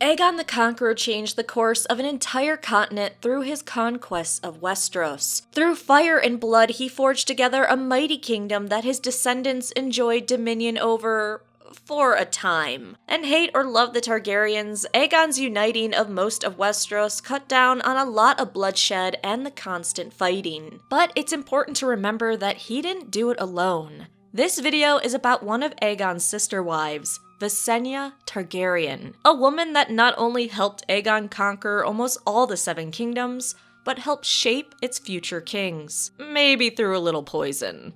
Aegon the Conqueror changed the course of an entire continent through his conquests of Westeros. Through fire and blood, he forged together a mighty kingdom that his descendants enjoyed dominion over for a time. And hate or love the Targaryens, Aegon's uniting of most of Westeros cut down on a lot of bloodshed and the constant fighting. But it's important to remember that he didn't do it alone. This video is about one of Aegon's sister wives, Visenya Targaryen, a woman that not only helped Aegon conquer almost all the Seven Kingdoms, but helped shape its future kings, maybe through a little poison.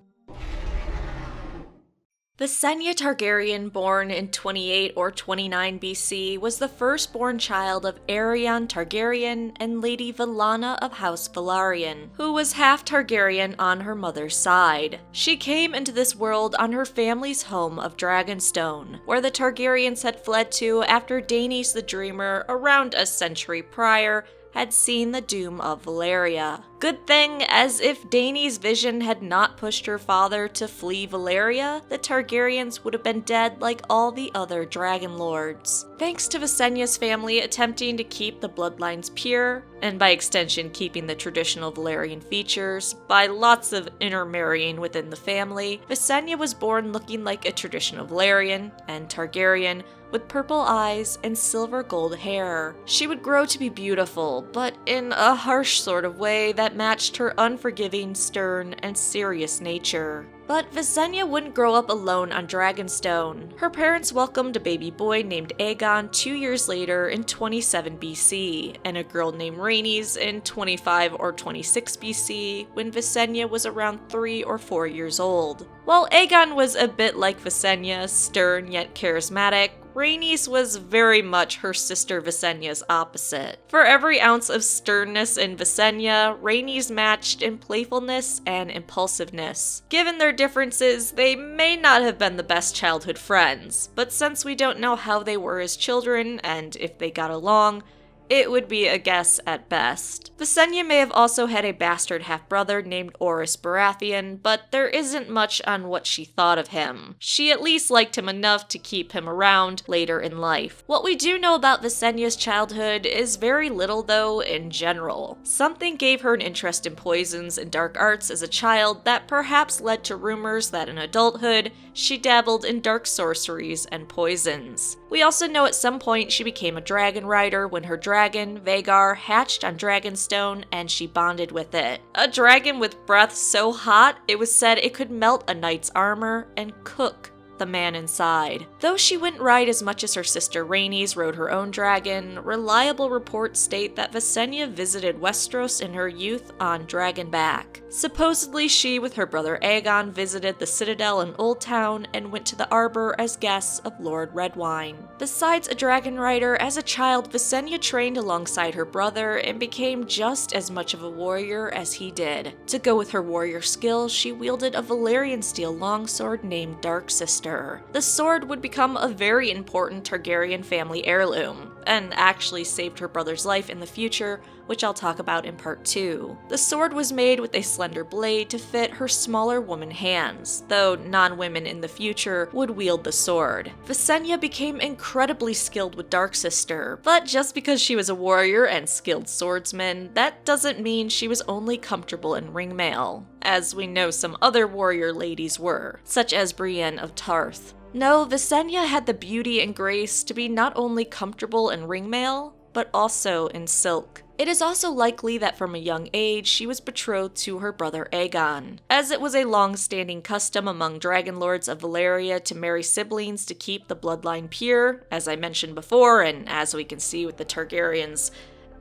Visenya Targaryen, born in 28 or 29 BC, was the firstborn child of Aerion Targaryen and Lady Vallana of House Velaryon, who was half Targaryen on her mother's side. She came into this world on her family's home of Dragonstone, where the Targaryens had fled to after Daenys the Dreamer, around a century prior, had seen the doom of Valyria. Good thing, as if Daenys' vision had not pushed her father to flee Valyria, the Targaryens would have been dead like all the other dragon lords. Thanks to Visenya's family attempting to keep the bloodlines pure, and by extension keeping the traditional Valyrian features, by lots of intermarrying within the family, Visenya was born looking like a traditional Valyrian and Targaryen, with purple eyes and silver gold hair. She would grow to be beautiful, but in a harsh sort of way that matched her unforgiving, stern, and serious nature. But Visenya wouldn't grow up alone on Dragonstone. Her parents welcomed a baby boy named Aegon 2 years later in 27 BC, and a girl named Rhaenys in 25 or 26 BC, when Visenya was around 3 or 4 years old. While Aegon was a bit like Visenya, stern yet charismatic, Rhaenys was very much her sister Visenya's opposite. For every ounce of sternness in Visenya, Rhaenys matched in playfulness and impulsiveness. Given their differences, they may not have been the best childhood friends, but since we don't know how they were as children and if they got along, it would be a guess at best. Visenya may have also had a bastard half-brother named Orys Baratheon, but there isn't much on what she thought of him. She at least liked him enough to keep him around later in life. What we do know about Visenya's childhood is very little, though, in general. Something gave her an interest in poisons and dark arts as a child that perhaps led to rumors that in adulthood, she dabbled in dark sorceries and poisons. We also know at some point she became a dragon rider when her dragon, Vhagar, hatched on Dragonstone and she bonded with it. A dragon with breath so hot, it was said it could melt a knight's armor and cook the man inside. Though she wouldn't ride as much as her sister Rhaenys rode her own dragon, reliable reports state that Visenya visited Westeros in her youth on Dragonback. Supposedly she, with her brother Aegon, visited the Citadel in Old Town and went to the Arbor as guests of Lord Redwine. Besides a dragon rider, as a child, Visenya trained alongside her brother and became just as much of a warrior as he did. To go with her warrior skills, she wielded a Valyrian steel longsword named Dark Sister. The sword would become a very important Targaryen family heirloom, and actually saved her brother's life in the future, which I'll talk about in part 2. The sword was made with a slender blade to fit her smaller woman hands, though non-women in the future would wield the sword. Visenya became incredibly skilled with Dark Sister, but just because she was a warrior and skilled swordsman, that doesn't mean she was only comfortable in ringmail, as we know some other warrior ladies were, such as Brienne of Tarth. No, Visenya had the beauty and grace to be not only comfortable in ringmail, but also in silk. It is also likely that from a young age she was betrothed to her brother Aegon, as it was a long-standing custom among dragon lords of Valyria to marry siblings to keep the bloodline pure, as I mentioned before, and as we can see with the Targaryens'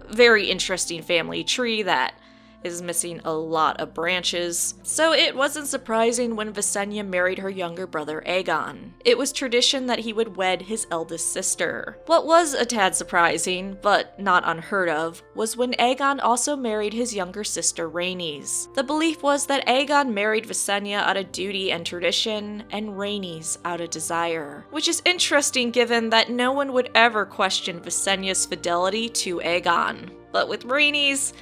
very interesting family tree that is missing a lot of branches, so it wasn't surprising when Visenya married her younger brother Aegon. It was tradition that he would wed his eldest sister. What was a tad surprising, but not unheard of, was when Aegon also married his younger sister Rhaenys. The belief was that Aegon married Visenya out of duty and tradition, and Rhaenys out of desire. Which is interesting given that no one would ever question Visenya's fidelity to Aegon. But with Rhaenys,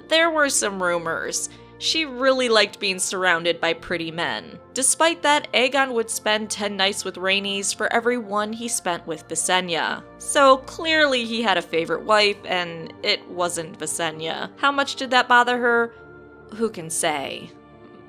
there were some rumors. She really liked being surrounded by pretty men. Despite that, Aegon would spend 10 nights with Rhaenys for every one he spent with Visenya. So clearly he had a favorite wife, and it wasn't Visenya. How much did that bother her? Who can say?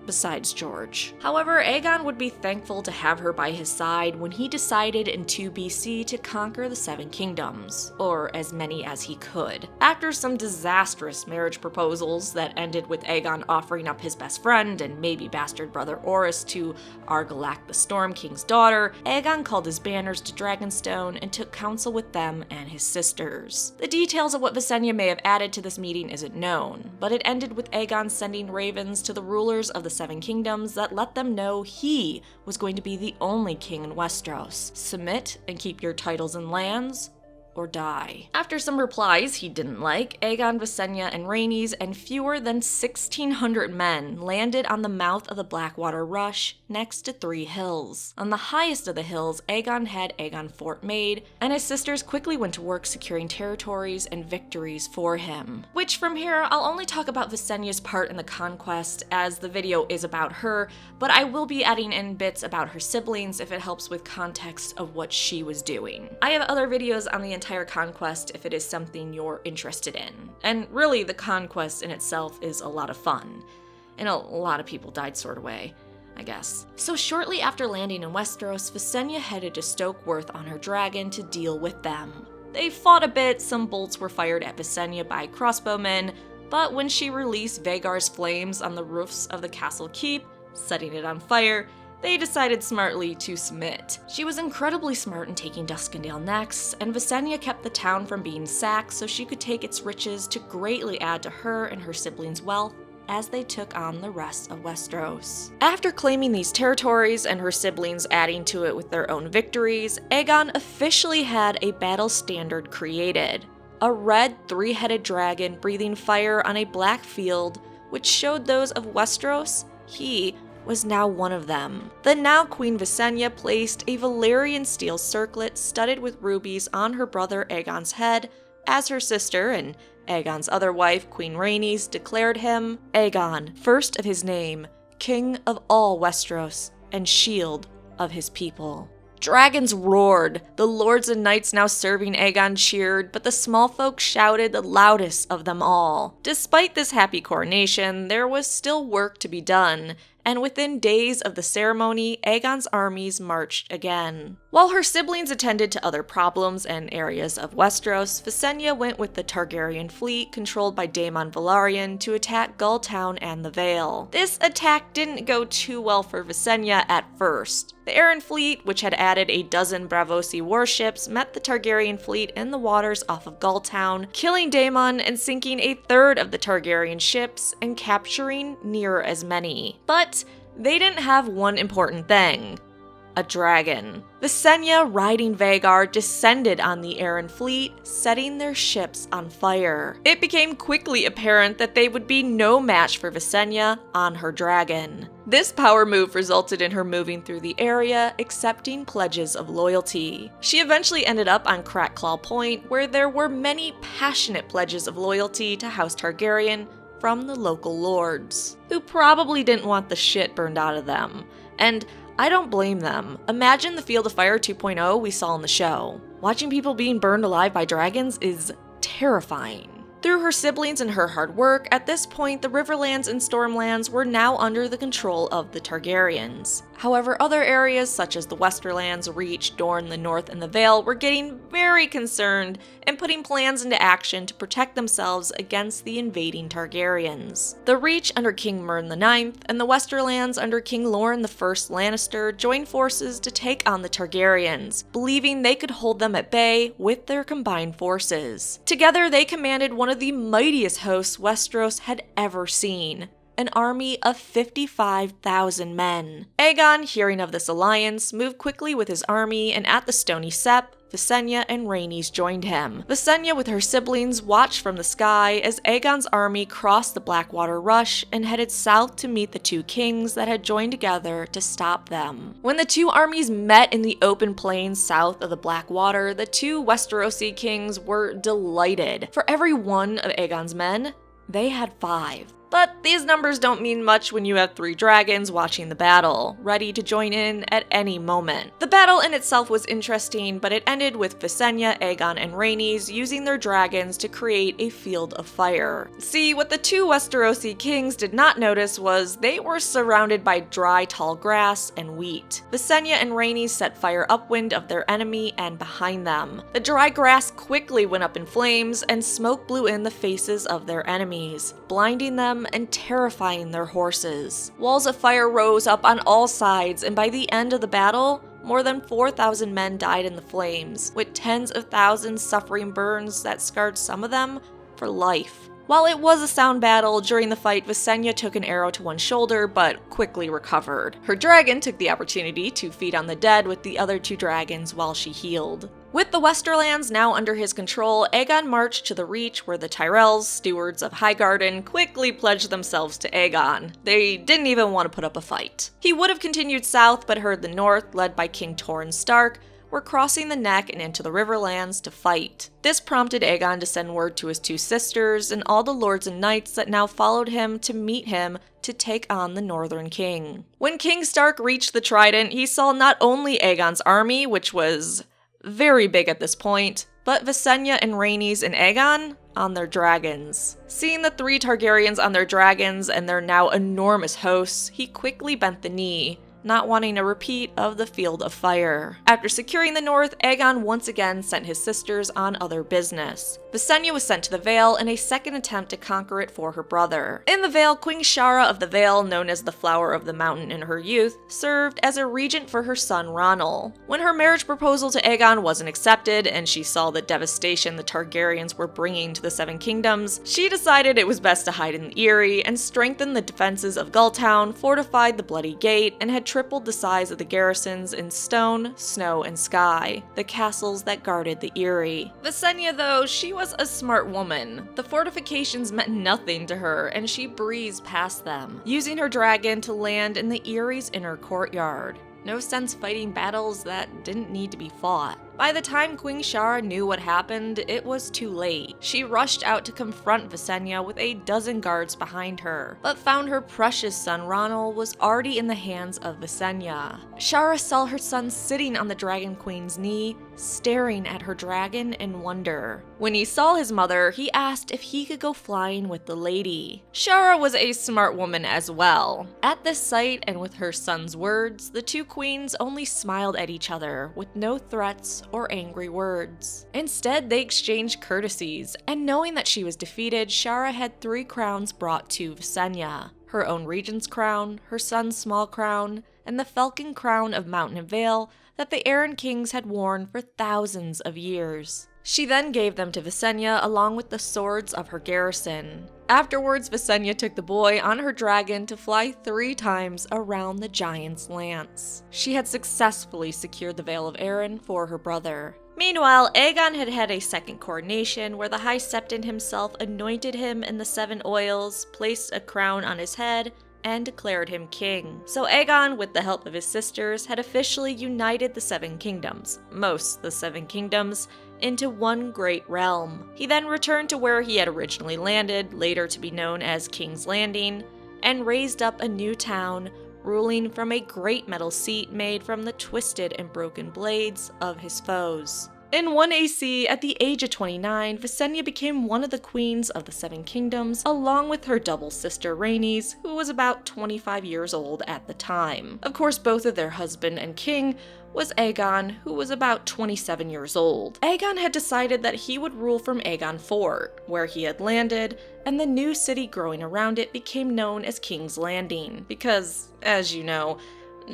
Besides George. However, Aegon would be thankful to have her by his side when he decided in 2 BC to conquer the 7 kingdoms, or as many as he could. After some disastrous marriage proposals that ended with Aegon offering up his best friend and maybe bastard brother Orys to Argilac the Storm King's daughter, Aegon called his banners to Dragonstone and took counsel with them and his sisters. The details of what Visenya may have added to this meeting isn't known, but it ended with Aegon sending ravens to the rulers of the 7 kingdoms that let them know he was going to be the only king in Westeros. Submit and keep your titles and lands, or die. After some replies he didn't like, Aegon, Visenya, and Rhaenys and fewer than 1,600 men landed on the mouth of the Blackwater Rush next to 3 hills. On the highest of the hills, Aegon had Aegon Fort made, and his sisters quickly went to work securing territories and victories for him. Which from here, I'll only talk about Visenya's part in the conquest, as the video is about her, but I will be adding in bits about her siblings if it helps with context of what she was doing. I have other videos on the entire conquest if it is something you're interested in. And really, the conquest in itself is a lot of fun. In a lot of people died sort of way, I guess. So shortly after landing in Westeros, Visenya headed to Stokeworth on her dragon to deal with them. They fought a bit, some bolts were fired at Visenya by crossbowmen, but when she released Vhagar's flames on the roofs of the castle keep, setting it on fire, they decided smartly to submit. She was incredibly smart in taking Duskendale next, and Visenya kept the town from being sacked so she could take its riches to greatly add to her and her siblings' wealth as they took on the rest of Westeros. After claiming these territories and her siblings adding to it with their own victories, Aegon officially had a battle standard created. A red 3-headed dragon breathing fire on a black field, which showed those of Westeros he was now one of them. The now Queen Visenya placed a Valyrian steel circlet studded with rubies on her brother Aegon's head, as her sister and Aegon's other wife, Queen Rhaenys, declared him Aegon, first of his name, King of all Westeros, and Shield of his people. Dragons roared, the lords and knights now serving Aegon cheered, but the small folk shouted the loudest of them all. Despite this happy coronation, there was still work to be done, and within days of the ceremony, Aegon's armies marched again. While her siblings attended to other problems and areas of Westeros, Visenya went with the Targaryen fleet controlled by Daemon Velaryon to attack Gulltown and the Vale. This attack didn't go too well for Visenya at first. The Arryn fleet, which had added a dozen Braavosi warships, met the Targaryen fleet in the waters off of Gulltown, killing Daemon and sinking a third of the Targaryen ships and capturing near as many. But they didn't have one important thing: a dragon. Visenya, riding Vhagar, descended on the Arryn fleet, setting their ships on fire. It became quickly apparent that they would be no match for Visenya on her dragon. This power move resulted in her moving through the area, accepting pledges of loyalty. She eventually ended up on Crackclaw Point, where there were many passionate pledges of loyalty to House Targaryen from the local lords, who probably didn't want the shit burned out of them. And I don't blame them. Imagine the Field of Fire 2.0 we saw in the show. Watching people being burned alive by dragons is terrifying. Through her siblings and her hard work, at this point the Riverlands and Stormlands were now under the control of the Targaryens. However, other areas such as the Westerlands, Reach, Dorne, the North, and the Vale were getting very concerned and putting plans into action to protect themselves against the invading Targaryens. The Reach under King Mern IX and the Westerlands under King Loren I Lannister joined forces to take on the Targaryens, believing they could hold them at bay with their combined forces. Together, they commanded one of the mightiest hosts Westeros had ever seen, an army of 55,000 men. Aegon, hearing of this alliance, moved quickly with his army, and at the Stony Sept, Visenya and Rhaenys joined him. Visenya with her siblings watched from the sky as Aegon's army crossed the Blackwater Rush and headed south to meet the two kings that had joined together to stop them. When the two armies met in the open plains south of the Blackwater, the two Westerosi kings were delighted. For every one of Aegon's men, they had 5. But these numbers don't mean much when you have 3 dragons watching the battle, ready to join in at any moment. The battle in itself was interesting, but it ended with Visenya, Aegon, and Rhaenys using their dragons to create a field of fire. See, what the 2 Westerosi kings did not notice was they were surrounded by dry, tall grass and wheat. Visenya and Rhaenys set fire upwind of their enemy and behind them. The dry grass quickly went up in flames, and smoke blew in the faces of their enemies, blinding them and terrifying their horses. Walls of fire rose up on all sides, and by the end of the battle, more than 4,000 men died in the flames, with tens of thousands suffering burns that scarred some of them for life. While it was a sound battle, during the fight, Visenya took an arrow to one shoulder, but quickly recovered. Her dragon took the opportunity to feed on the dead with the other 2 dragons while she healed. With the Westerlands now under his control, Aegon marched to the Reach, where the Tyrells, stewards of Highgarden, quickly pledged themselves to Aegon. They didn't even want to put up a fight. He would have continued south, but heard the North, led by King Torrhen Stark, were crossing the neck and into the Riverlands to fight. This prompted Aegon to send word to his 2 sisters and all the lords and knights that now followed him to meet him to take on the Northern King. When King Stark reached the Trident, he saw not only Aegon's army, which was very big at this point, but Visenya and Rhaenys and Aegon on their dragons. Seeing the 3 Targaryens on their dragons and their now enormous hosts, he quickly bent the knee, not wanting a repeat of the Field of Fire. After securing the North, Aegon once again sent his sisters on other business. Visenya was sent to the Vale in a second attempt to conquer it for her brother. In the Vale, Queen Shara of the Vale, known as the Flower of the Mountain in her youth, served as a regent for her son Ronald. When her marriage proposal to Aegon wasn't accepted and she saw the devastation the Targaryens were bringing to the 7 Kingdoms, she decided it was best to hide in Eyrie and strengthened the defenses of Gulltown, fortified the Bloody Gate, and had tripled the size of the garrisons in Stone, Snow, and Sky, the castles that guarded the Eyrie. Visenya, though, she was a smart woman. The fortifications meant nothing to her, and she breezed past them, using her dragon to land in the Erie's inner courtyard. No sense fighting battles that didn't need to be fought. By the time Queen Shara knew what happened, it was too late. She rushed out to confront Visenya with a dozen guards behind her, but found her precious son Ronald was already in the hands of Visenya. Shara saw her son sitting on the Dragon Queen's knee, staring at her dragon in wonder. When he saw his mother, he asked if he could go flying with the lady. Shara was a smart woman as well. At this sight, and with her son's words, the 2 queens only smiled at each other, with no threats or angry words. Instead, they exchanged courtesies, and knowing that she was defeated, Shara had 3 crowns brought to Visenya: her own regent's crown, her son's small crown, and the falcon crown of Mountain and Vale that the Arryn kings had worn for thousands of years. She then gave them to Visenya along with the swords of her garrison. Afterwards, Visenya took the boy on her dragon to fly 3 times around the giant's lance. She had successfully secured the Vale of Arryn for her brother. Meanwhile, Aegon had had a second coronation where the High Septon himself anointed him in the 7 oils, placed a crown on his head, and declared him king. So Aegon, with the help of his sisters, had officially united the 7 kingdoms, most the 7 kingdoms, into one great realm. He then returned to where he had originally landed, later to be known as King's Landing, and raised up a new town, ruling from a great metal seat made from the twisted and broken blades of his foes. In 1 AC, at the age of 29, Visenya became one of the queens of the 7 kingdoms, along with her double sister Rhaenys, who was about 25 years old at the time. Of course, both of their husband and king was Aegon, who was about 27 years old. Aegon had decided that he would rule from Aegon Fort, where he had landed, and the new city growing around it became known as King's Landing, because, as you know,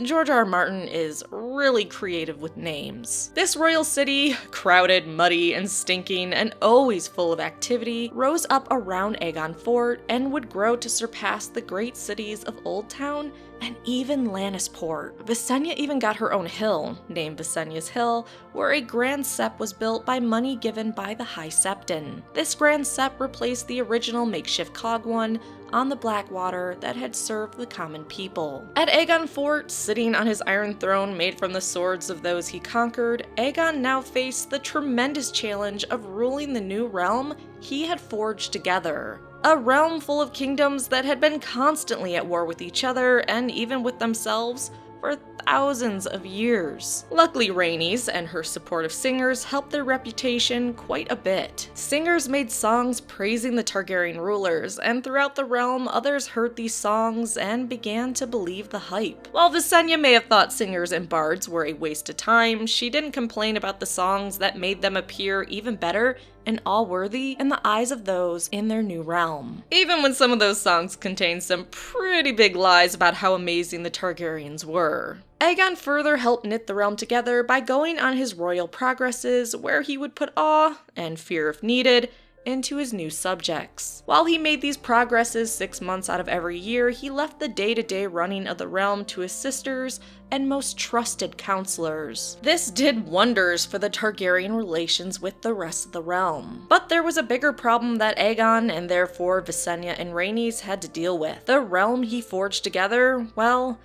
George R. R. Martin is really creative with names. This royal city, crowded, muddy, and stinking, and always full of activity, rose up around Aegon Fort and would grow to surpass the great cities of Old Town and even Lannisport. Visenya even got her own hill, named Visenya's Hill, where a Grand Sept was built by money given by the High Septon. This Grand Sept replaced the original makeshift cog one on the Blackwater that had served the common people. At Aegon Fort, sitting on his iron throne made from the swords of those he conquered, Aegon now faced the tremendous challenge of ruling the new realm he had forged together a realm full of kingdoms that had been constantly at war with each other and even with themselves for thousands of years. Luckily, Rhaenys and her supportive singers helped their reputation quite a bit. Singers made songs praising the Targaryen rulers, and throughout the realm, others heard these songs and began to believe the hype. While Visenya may have thought singers and bards were a waste of time, she didn't complain about the songs that made them appear even better and all-worthy in the eyes of those in their new realm. Even when some of those songs contained some pretty big lies about how amazing the Targaryens were. Aegon further helped knit the realm together by going on his royal progresses, where he would put awe, and fear if needed, into his new subjects. While he made these progresses 6 months out of every year, he left the day-to-day running of the realm to his sisters and most trusted counselors. This did wonders for the Targaryen relations with the rest of the realm. But there was a bigger problem that Aegon, and therefore Visenya and Rhaenys, had to deal with. The realm he forged together, well,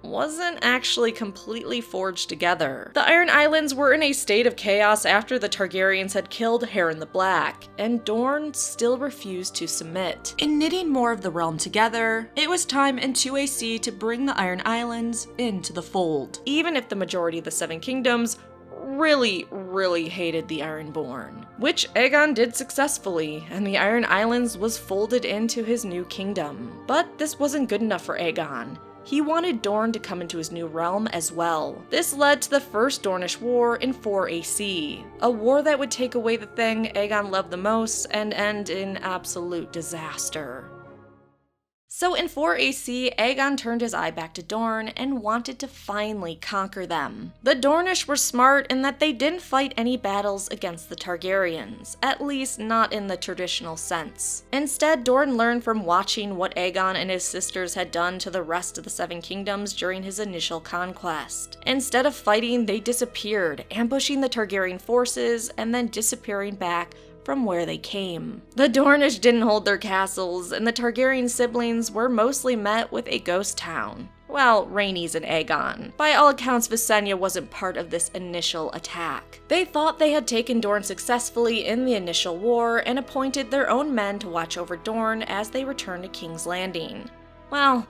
wasn't actually completely forged together. The Iron Islands were in a state of chaos after the Targaryens had killed Harren the Black, and Dorne still refused to submit. In knitting more of the realm together, it was time in 2AC to bring the Iron Islands into the fold, even if the majority of the Seven Kingdoms really hated the Ironborn, which Aegon did successfully, and the Iron Islands was folded into his new kingdom. But this wasn't good enough for Aegon. He wanted Dorne to come into his new realm as well. This led to the First Dornish War in 4AC, a war that would take away the thing Aegon loved the most and end in absolute disaster. So in 4AC, Aegon turned his eye back to Dorne and wanted to finally conquer them. The Dornish were smart in that they didn't fight any battles against the Targaryens, at least not in the traditional sense. Instead, Dorne learned from watching what Aegon and his sisters had done to the rest of the Seven Kingdoms during his initial conquest. Instead of fighting, they disappeared, ambushing the Targaryen forces and then disappearing back from where they came. The Dornish didn't hold their castles, and the Targaryen siblings were mostly met with a ghost town. Well, Rhaenys and Aegon. By all accounts, Visenya wasn't part of this initial attack. They thought they had taken Dorne successfully in the initial war and appointed their own men to watch over Dorne as they returned to King's Landing. Well,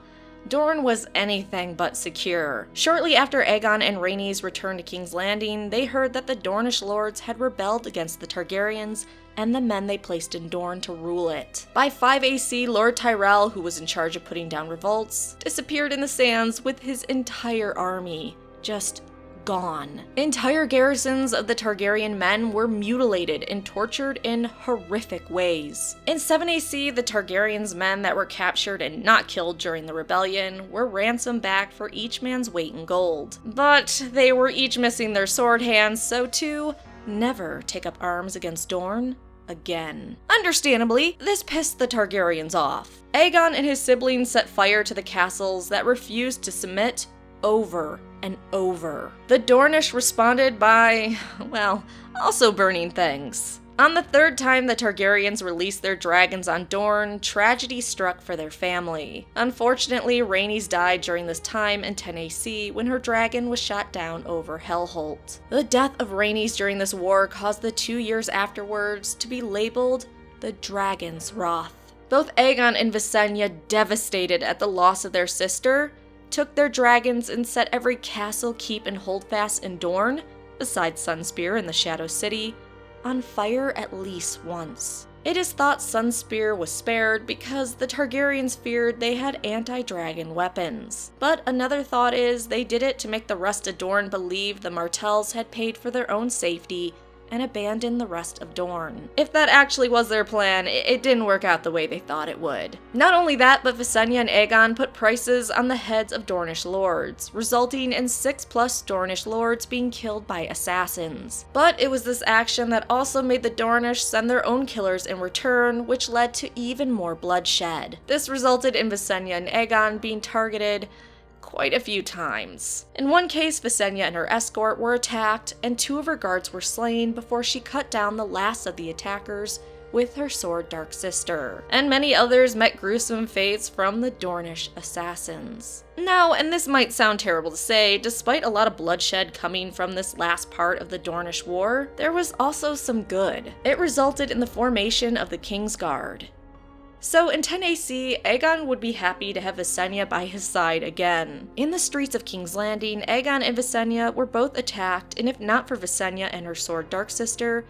Dorne was anything but secure. Shortly after Aegon and Rhaenys returned to King's Landing, they heard that the Dornish lords had rebelled against the Targaryens and the men they placed in Dorne to rule it. By 5AC, Lord Tyrell, who was in charge of putting down revolts, disappeared in the sands with his entire army, just gone. Entire garrisons of the Targaryen men were mutilated and tortured in horrific ways. In 7AC, the Targaryens' men that were captured and not killed during the rebellion were ransomed back for each man's weight in gold. But they were each missing their sword hands, so to never take up arms against Dorne again. Understandably, this pissed the Targaryens off. Aegon and his siblings set fire to the castles that refused to submit over and over. The Dornish responded by, well, also burning things. On the third time the Targaryens released their dragons on Dorne, tragedy struck for their family. Unfortunately, Rhaenys died during this time in 10AC when her dragon was shot down over Hellholt. The death of Rhaenys during this war caused the 2 years afterwards to be labeled the Dragon's Wrath. Both Aegon and Visenya, devastated at the loss of their sister, took their dragons and set every castle, keep, and holdfast in Dorne, besides Sunspear and the Shadow City, on fire at least once. It is thought Sunspear was spared because the Targaryens feared they had anti-dragon weapons. But another thought is they did it to make the rest of Dorne believe the Martells had paid for their own safety and abandon the rest of Dorne. If that actually was their plan, it didn't work out the way they thought it would. Not only that, but Visenya and Aegon put prices on the heads of Dornish lords, resulting in 6+ Dornish lords being killed by assassins. But it was this action that also made the Dornish send their own killers in return, which led to even more bloodshed. This resulted in Visenya and Aegon being targeted quite a few times. In one case, Visenya and her escort were attacked, and 2 of her guards were slain before she cut down the last of the attackers with her sword Dark Sister. And many others met gruesome fates from the Dornish assassins. Now, and this might sound terrible to say, despite a lot of bloodshed coming from this last part of the Dornish War, there was also some good. It resulted in the formation of the Kingsguard. So in 10 AC, Aegon would be happy to have Visenya by his side again. In the streets of King's Landing, Aegon and Visenya were both attacked, and if not for Visenya and her sword Dark Sister,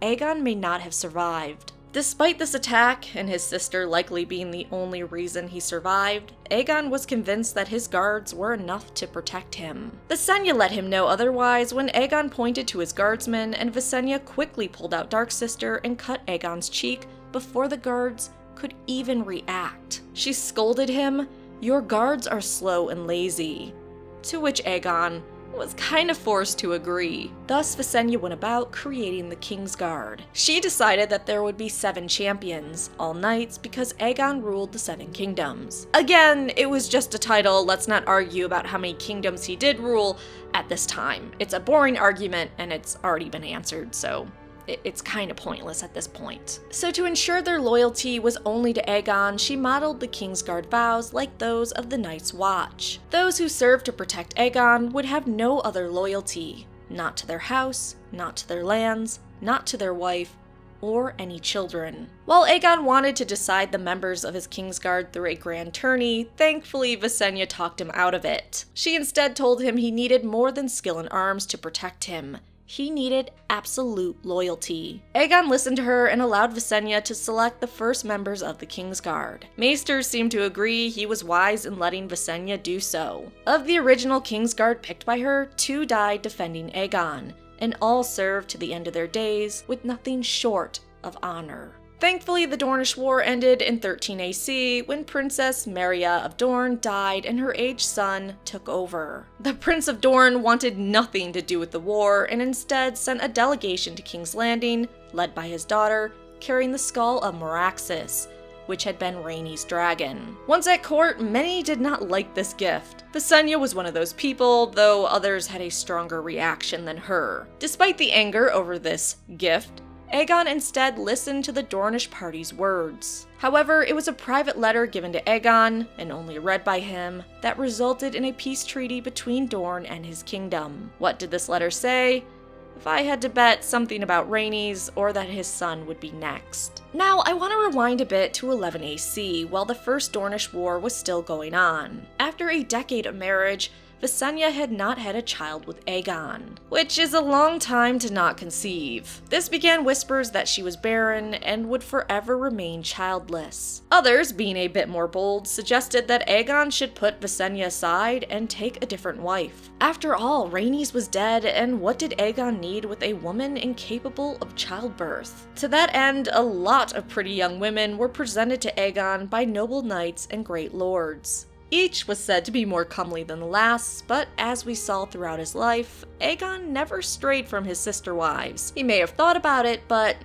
Aegon may not have survived. Despite this attack, and his sister likely being the only reason he survived, Aegon was convinced that his guards were enough to protect him. Visenya let him know otherwise when Aegon pointed to his guardsmen, and Visenya quickly pulled out Dark Sister and cut Aegon's cheek before the guards could even react. She scolded him, "Your guards are slow and lazy," to which Aegon was kind of forced to agree. Thus, Visenya went about creating the King's Guard. She decided that there would be 7 champions, all knights, because Aegon ruled the 7 kingdoms. Again, it was just a title, let's not argue about how many kingdoms he did rule at this time. It's a boring argument, and it's already been answered, so it's kind of pointless at this point. So to ensure their loyalty was only to Aegon, she modeled the Kingsguard vows like those of the Night's Watch. Those who served to protect Aegon would have no other loyalty. Not to their house, not to their lands, not to their wife, or any children. While Aegon wanted to decide the members of his Kingsguard through a grand tourney, thankfully Visenya talked him out of it. She instead told him he needed more than skill in arms to protect him. He needed absolute loyalty. Aegon listened to her and allowed Visenya to select the first members of the Kingsguard. Maesters seemed to agree he was wise in letting Visenya do so. Of the original Kingsguard picked by her, 2 died defending Aegon, and all served to the end of their days with nothing short of honor. Thankfully, the Dornish War ended in 13 AC when Princess Meria of Dorne died and her aged son took over. The Prince of Dorne wanted nothing to do with the war and instead sent a delegation to King's Landing, led by his daughter, carrying the skull of Meraxes, which had been Rhaenys dragon. Once at court, many did not like this gift. Visenya was one of those people, though others had a stronger reaction than her. Despite the anger over this gift, Aegon instead listened to the Dornish party's words. However, it was a private letter given to Aegon, and only read by him, that resulted in a peace treaty between Dorne and his kingdom. What did this letter say? If I had to bet, something about Rhaenys, or that his son would be next. Now, I want to rewind a bit to 11 AC, while the First Dornish War was still going on. After a decade of marriage, Visenya had not had a child with Aegon, which is a long time to not conceive. This began whispers that she was barren and would forever remain childless. Others, being a bit more bold, suggested that Aegon should put Visenya aside and take a different wife. After all, Rhaenys was dead, and what did Aegon need with a woman incapable of childbirth? To that end, a lot of pretty young women were presented to Aegon by noble knights and great lords. Each was said to be more comely than the last, but as we saw throughout his life, Aegon never strayed from his sister wives. He may have thought about it, but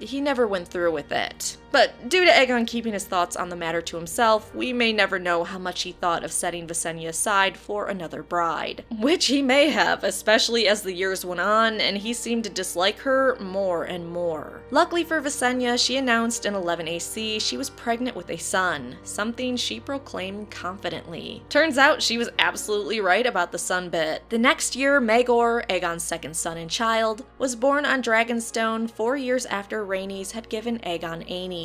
he never went through with it. But due to Aegon keeping his thoughts on the matter to himself, we may never know how much he thought of setting Visenya aside for another bride. Which he may have, especially as the years went on and he seemed to dislike her more and more. Luckily for Visenya, she announced in 11 AC she was pregnant with a son, something she proclaimed confidently. Turns out she was absolutely right about the son bit. The next year, Maegor, Aegon's second son and child, was born on Dragonstone 4 years after Rhaenys had given Aegon Aenys.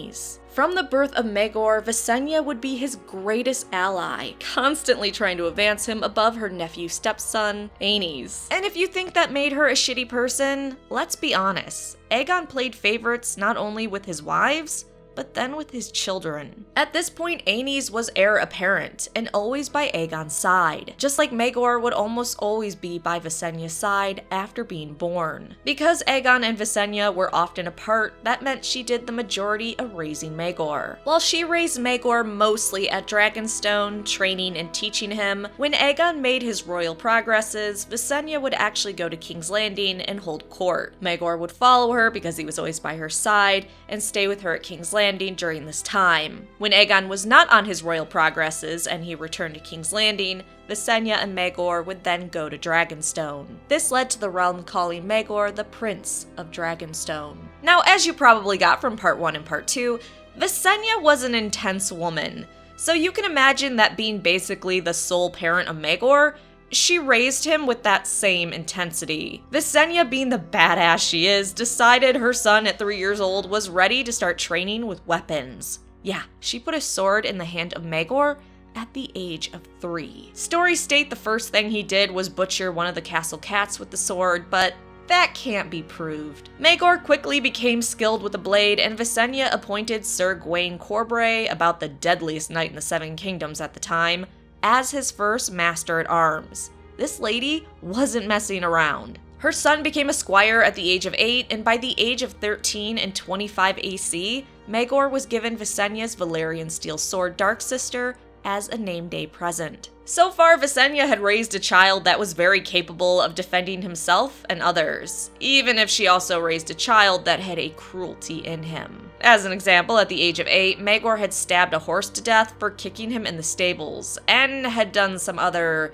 From the birth of Maegor, Visenya would be his greatest ally, constantly trying to advance him above her nephew's stepson, Aenys. And if you think that made her a shitty person, let's be honest. Aegon played favorites not only with his wives, but then with his children. At this point, Aenys was heir apparent, and always by Aegon's side, just like Maegor would almost always be by Visenya's side after being born. Because Aegon and Visenya were often apart, that meant she did the majority of raising Maegor. While she raised Maegor mostly at Dragonstone, training and teaching him, when Aegon made his royal progresses, Visenya would actually go to King's Landing and hold court. Maegor would follow her because he was always by her side, and stay with her at King's Landing during this time. When Aegon was not on his royal progresses and he returned to King's Landing, Visenya and Maegor would then go to Dragonstone. This led to the realm calling Maegor the Prince of Dragonstone. Now, as you probably got from part 1 and part 2, Visenya was an intense woman. So you can imagine that being basically the sole parent of Maegor, she raised him with that same intensity. Visenya, being the badass she is, decided her son at 3 years old was ready to start training with weapons. Yeah, she put a sword in the hand of Maegor at the age of 3. Stories state the first thing he did was butcher one of the castle cats with the sword, but that can't be proved. Maegor quickly became skilled with the blade, and Visenya appointed Sir Gawain Corbray, about the deadliest knight in the Seven Kingdoms at the time, as his first master-at-arms. This lady wasn't messing around. Her son became a squire at the age of 8, and by the age of 13 in 25 AC, Maegor was given Visenya's Valyrian steel sword Dark Sister as a name day present. So far, Visenya had raised a child that was very capable of defending himself and others, even if she also raised a child that had a cruelty in him. As an example, at the age of 8, Maegor had stabbed a horse to death for kicking him in the stables, and had done some other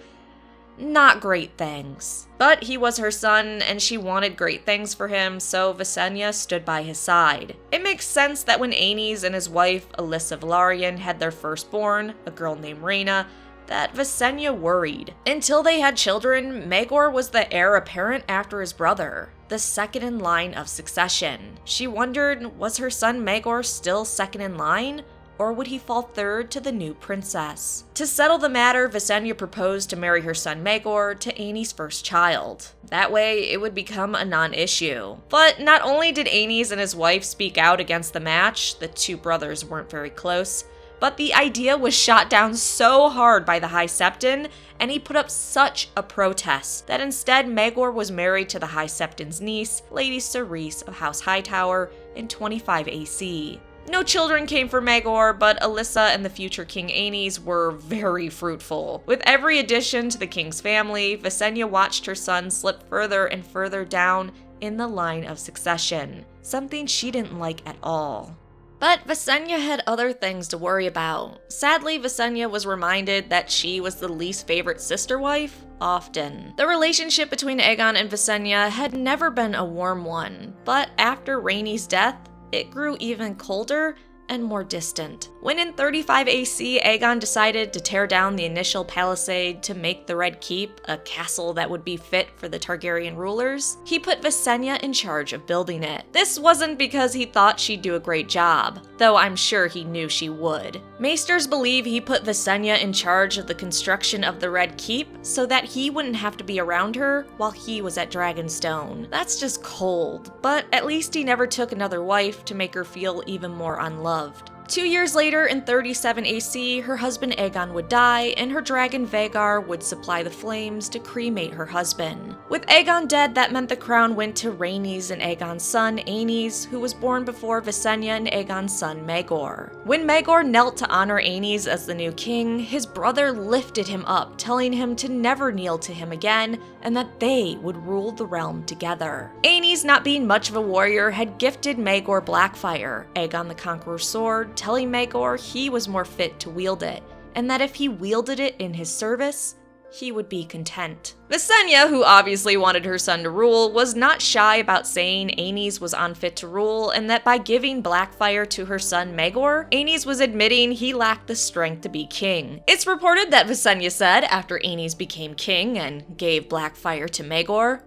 not great things. But he was her son, and she wanted great things for him, so Visenya stood by his side. It makes sense that when Aenys and his wife, Alyssa Velaryon, had their firstborn, a girl named Rhaena, that Visenya worried. Until they had children, Maegor was the heir apparent after his brother, the second in line of succession. She wondered, was her son Maegor still second in line? Or would he fall third to the new princess? To settle the matter, Visenya proposed to marry her son Maegor to Aenys' first child. That way, it would become a non-issue. But not only did Aenys and his wife speak out against the match, the two brothers weren't very close, but the idea was shot down so hard by the High Septon, and he put up such a protest, that instead Maegor was married to the High Septon's niece, Lady Cerise of House Hightower, in 25 AC. No children came for Maegor, but Alyssa and the future King Aenys were very fruitful. With every addition to the king's family, Visenya watched her son slip further and further down in the line of succession, something she didn't like at all. But Visenya had other things to worry about. Sadly, Visenya was reminded that she was the least favorite sister wife often. The relationship between Aegon and Visenya had never been a warm one, but after Rhaenys death, it grew even colder and more distant. When in 35 AC, Aegon decided to tear down the initial palisade to make the Red Keep a castle that would be fit for the Targaryen rulers, he put Visenya in charge of building it. This wasn't because he thought she'd do a great job, though I'm sure he knew she would. Maesters believe he put Visenya in charge of the construction of the Red Keep so that he wouldn't have to be around her while he was at Dragonstone. That's just cold, but at least he never took another wife to make her feel even more unloved. 2 years later, in 37 AC, her husband Aegon would die, and her dragon Vhagar would supply the flames to cremate her husband. With Aegon dead, that meant the crown went to Rhaenys and Aegon's son, Aenys, who was born before Visenya and Aegon's son, Maegor. When Maegor knelt to honor Aenys as the new king, his brother lifted him up, telling him to never kneel to him again, and that they would rule the realm together. Aenys, not being much of a warrior, had gifted Maegor Blackfire, Aegon the Conqueror's sword, telling Maegor he was more fit to wield it, and that if he wielded it in his service, he would be content. Visenya, who obviously wanted her son to rule, was not shy about saying Aenys was unfit to rule, and that by giving Blackfire to her son Maegor, Aenys was admitting he lacked the strength to be king. It's reported that Visenya said, after Aenys became king and gave Blackfire to Maegor,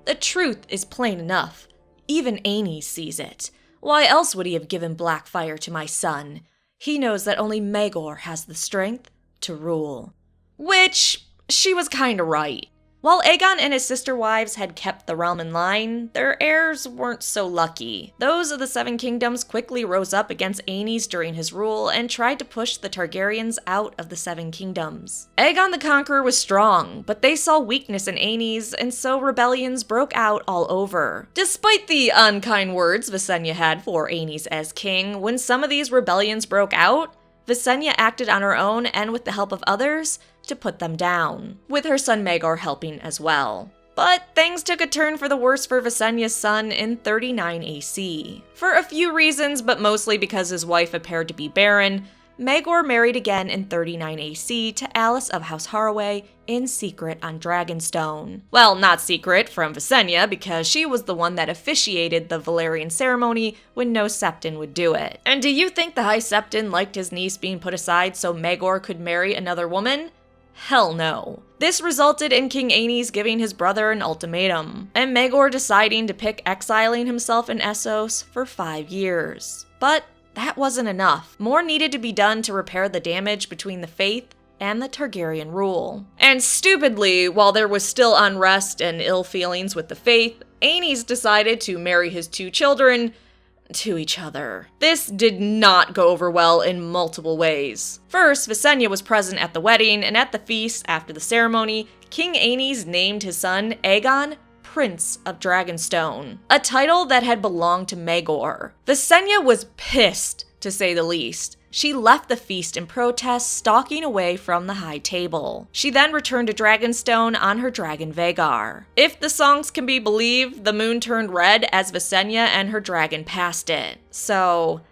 "The truth is plain enough. Even Aenys sees it. Why else would he have given Blackfire to my son? He knows that only Maegor has the strength to rule." Which, she was kinda right. While Aegon and his sister wives had kept the realm in line, their heirs weren't so lucky. Those of the Seven Kingdoms quickly rose up against Aenys during his rule and tried to push the Targaryens out of the Seven Kingdoms. Aegon the Conqueror was strong, but they saw weakness in Aenys, and so rebellions broke out all over. Despite the unkind words Visenya had for Aenys as king, when some of these rebellions broke out, Visenya acted on her own and with the help of others to put them down, with her son Maegor helping as well. But things took a turn for the worse for Visenya's son in 39 AC. For a few reasons, but mostly because his wife appeared to be barren, Maegor married again in 39 AC to Alice of House Harroway in secret on Dragonstone. Well, not secret from Visenya, because she was the one that officiated the Valyrian ceremony when no Septon would do it. And do you think the High Septon liked his niece being put aside so Maegor could marry another woman? Hell no. This resulted in King Aenys giving his brother an ultimatum, and Maegor deciding to pick exiling himself in Essos for 5 years. But that wasn't enough. More needed to be done to repair the damage between the Faith and the Targaryen rule. And stupidly, while there was still unrest and ill feelings with the Faith, Aenys decided to marry his 2 children to each other. This did not go over well in multiple ways. First, Visenya was present at the wedding, and at the feast after the ceremony, King Aenys named his son Aegon Prince of Dragonstone, a title that had belonged to Maegor. Visenya was pissed, to say the least. She left the feast in protest, stalking away from the high table. She then returned to Dragonstone on her dragon Vhagar. If the songs can be believed, the moon turned red as Visenya and her dragon passed it. So,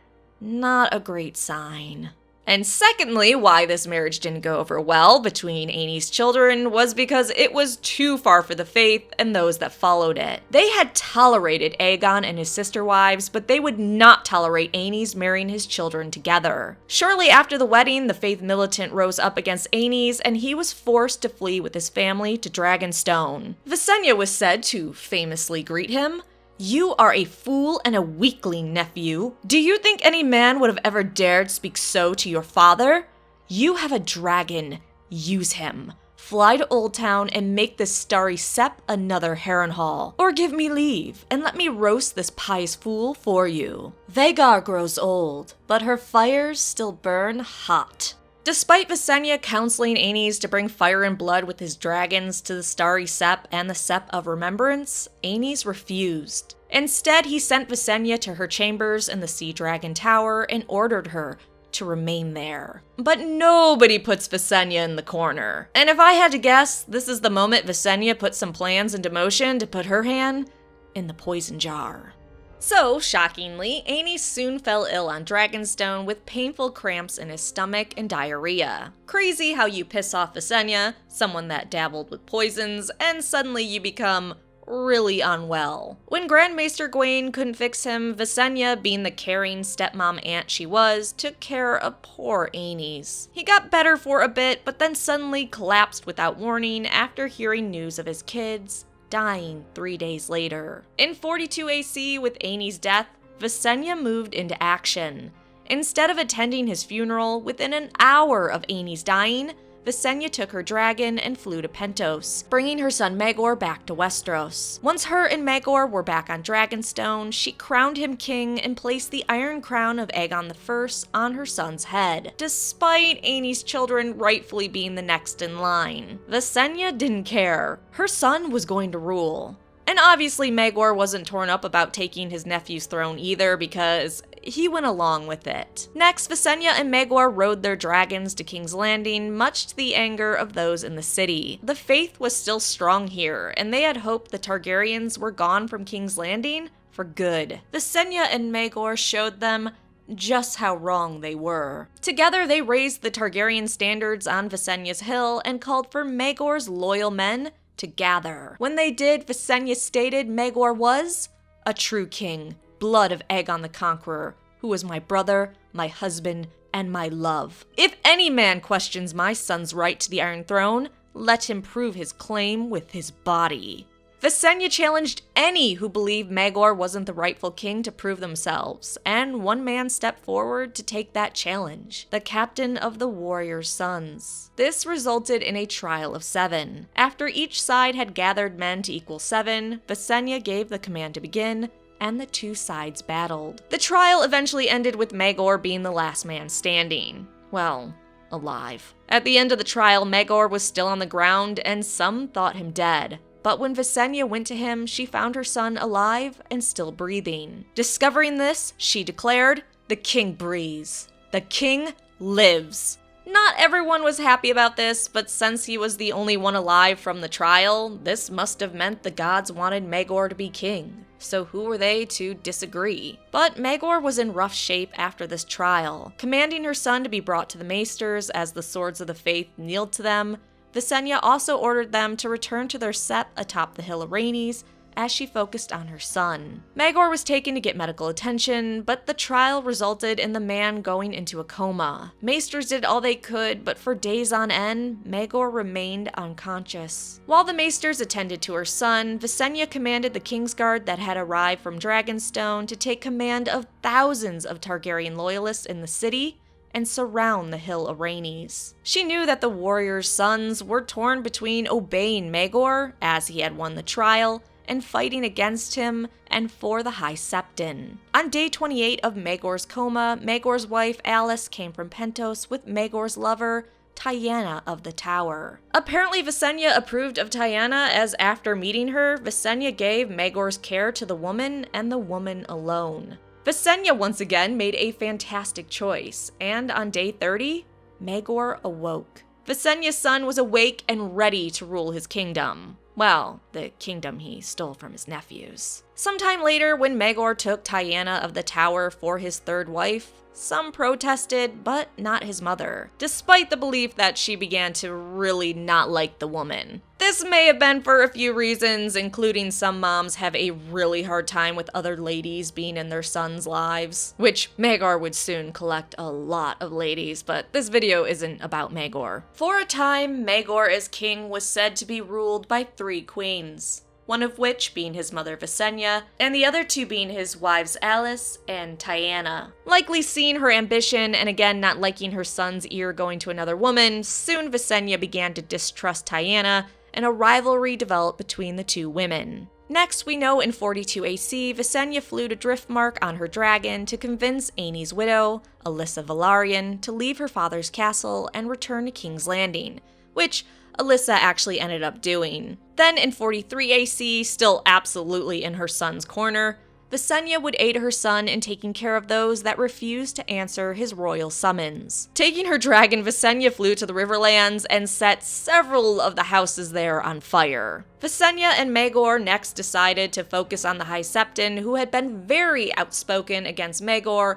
not a great sign. And secondly, why this marriage didn't go over well between Aenys' children was because it was too far for the Faith and those that followed it. They had tolerated Aegon and his sister wives, but they would not tolerate Aenys marrying his children together. Shortly after the wedding, the Faith militant rose up against Aenys, and he was forced to flee with his family to Dragonstone. Visenya was said to famously greet him, "You are a fool and a weakling, nephew. Do you think any man would have ever dared speak so to your father? You have a dragon. Use him. Fly to Oldtown and make this starry Sepp another Harrenhal. Or give me leave, and let me roast this pious fool for you." Vhagar grows old, but her fires still burn hot. Despite Visenya counseling Aenys to bring fire and blood with his dragons to the Starry Sepp and the Sepp of Remembrance, Aenys refused. Instead, he sent Visenya to her chambers in the Sea Dragon Tower and ordered her to remain there. But nobody puts Visenya in the corner. And if I had to guess, this is the moment Visenya put some plans into motion to put her hand in the poison jar. So, shockingly, Aenys soon fell ill on Dragonstone with painful cramps in his stomach and diarrhea. Crazy how you piss off Visenya, someone that dabbled with poisons, and suddenly you become really unwell. When Grand Maester Gwaine couldn't fix him, Visenya, being the caring stepmom aunt she was, took care of poor Aenys. He got better for a bit, but then suddenly collapsed without warning after hearing news of his kids dying 3 days later. In 42 AC, with Aenys' death, Visenya moved into action. Instead of attending his funeral, within an hour of Aenys dying, Visenya took her dragon and flew to Pentos, bringing her son Maegor back to Westeros. Once her and Maegor were back on Dragonstone, she crowned him king and placed the Iron Crown of Aegon I on her son's head, despite Aenys' children rightfully being the next in line. Visenya didn't care. Her son was going to rule. And obviously Maegor wasn't torn up about taking his nephew's throne either, because he went along with it. Next, Visenya and Maegor rode their dragons to King's Landing, much to the anger of those in the city. The faith was still strong here, and they had hoped the Targaryens were gone from King's Landing for good. Visenya and Maegor showed them just how wrong they were. Together, they raised the Targaryen standards on Visenya's hill and called for Maegor's loyal men to gather. When they did, Visenya stated Maegor was a true king, blood of Aegon the Conqueror, who was my brother, my husband, and my love. If any man questions my son's right to the Iron Throne, let him prove his claim with his body. Visenya challenged any who believed Maegor wasn't the rightful king to prove themselves, and one man stepped forward to take that challenge, the captain of the warrior's sons. This resulted in a trial of 7. After each side had gathered men to equal 7, Visenya gave the command to begin, and the two sides battled. The trial eventually ended with Maegor being the last man standing. Well, alive. At the end of the trial, Maegor was still on the ground, and some thought him dead. But when Visenya went to him, she found her son alive and still breathing. Discovering this, she declared, "The king breathes. The king lives." Not everyone was happy about this, but since he was the only one alive from the trial, this must have meant the gods wanted Maegor to be king. So who were they to disagree? But Maegor was in rough shape after this trial. Commanding her son to be brought to the maesters as the swords of the faith kneeled to them, Visenya also ordered them to return to their sept atop the hill of Rhaenys, as she focused on her son. Maegor was taken to get medical attention, but the trial resulted in the man going into a coma. Maesters did all they could, but for days on end, Maegor remained unconscious. While the Maesters attended to her son, Visenya commanded the Kingsguard that had arrived from Dragonstone to take command of thousands of Targaryen loyalists in the city and surround the hill of Aenys. She knew that the warriors' sons were torn between obeying Maegor, as he had won the trial, and fighting against him and for the High Septon. On day 28 of Maegor's coma, Maegor's wife Alice came from Pentos with Maegor's lover, Tyanna of the Tower. Apparently Visenya approved of Tyanna, as after meeting her, Visenya gave Maegor's care to the woman and the woman alone. Visenya once again made a fantastic choice, and on day 30, Maegor awoke. Visenya's son was awake and ready to rule his kingdom. Well, the kingdom he stole from his nephews. Sometime later, when Maegor took Tyanna of the Tower for his third wife, some protested, but not his mother, despite the belief that she began to really not like the woman. This may have been for a few reasons, including some moms have a really hard time with other ladies being in their sons' lives, which Maegor would soon collect a lot of ladies, but this video isn't about Maegor. For a time, Maegor as king was said to be ruled by 3 queens, one of which being his mother Visenya, and the other 2 being his wives Alice and Tyanna. Likely seeing her ambition and again not liking her son's ear going to another woman, soon Visenya began to distrust Tyanna, and a rivalry developed between the 2 women. Next, we know in 42 AC, Visenya flew to Driftmark on her dragon to convince Aenys' widow, Alisha Velaryon, to leave her father's castle and return to King's Landing, which Alisha actually ended up doing. Then in 43 AC, still absolutely in her son's corner, Visenya would aid her son in taking care of those that refused to answer his royal summons. Taking her dragon, Visenya flew to the Riverlands and set several of the houses there on fire. Visenya and Maegor next decided to focus on the High Septon, who had been very outspoken against Maegor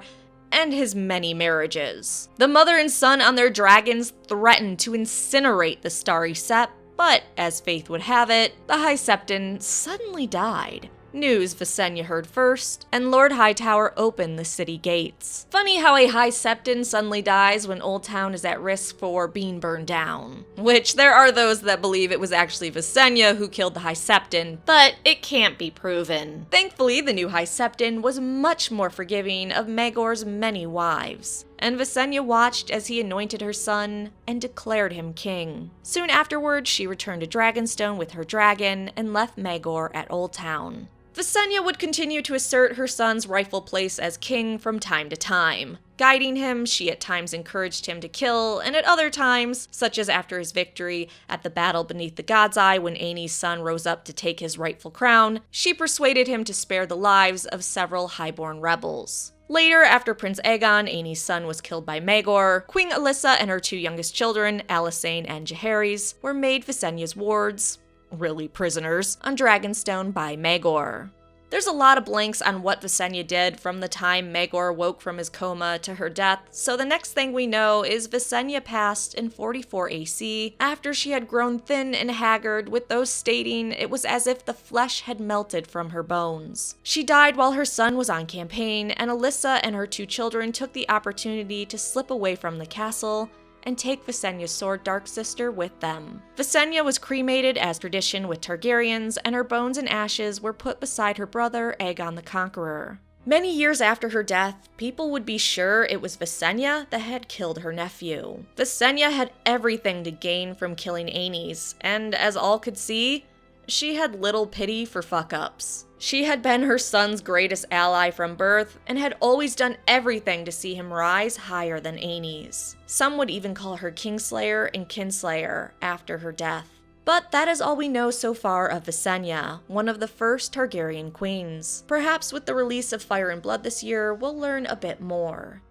and his many marriages. The mother and son on their dragons threatened to incinerate the Starry Sept, but as fate would have it, the High Septon suddenly died. News Visenya heard first, and Lord Hightower opened the city gates. Funny how a High Septon suddenly dies when Old Town is at risk for being burned down. Which there are those that believe it was actually Visenya who killed the High Septon, but it can't be proven. Thankfully, the new High Septon was much more forgiving of Maegor's many wives, and Visenya watched as he anointed her son and declared him king. Soon afterwards, she returned to Dragonstone with her dragon and left Maegor at Old Town. Visenya would continue to assert her son's rightful place as king from time to time. Guiding him, she at times encouraged him to kill, and at other times, such as after his victory at the battle beneath the God's Eye when Aenys' son rose up to take his rightful crown, she persuaded him to spare the lives of several highborn rebels. Later, after Prince Aegon, Aenys' son, was killed by Maegor, Queen Alisha and her 2 youngest children, Alysanne and Jaehaerys, were made Visenya's wards, really prisoners, on Dragonstone by Maegor. There's a lot of blanks on what Visenya did from the time Maegor woke from his coma to her death, so the next thing we know is Visenya passed in 44 AC after she had grown thin and haggard, with those stating it was as if the flesh had melted from her bones. She died while her son was on campaign, and Alisha and her 2 children took the opportunity to slip away from the castle and take Visenya's sword Dark Sister with them. Visenya was cremated as tradition with Targaryens, and her bones and ashes were put beside her brother Aegon the Conqueror. Many years after her death, people would be sure it was Visenya that had killed her nephew. Visenya had everything to gain from killing Aenys, and as all could see, she had little pity for fuck-ups. She had been her son's greatest ally from birth, and had always done everything to see him rise higher than Aenys. Some would even call her Kingslayer and Kinslayer after her death. But that is all we know so far of Visenya, one of the first Targaryen queens. Perhaps with the release of Fire and Blood this year, we'll learn a bit more.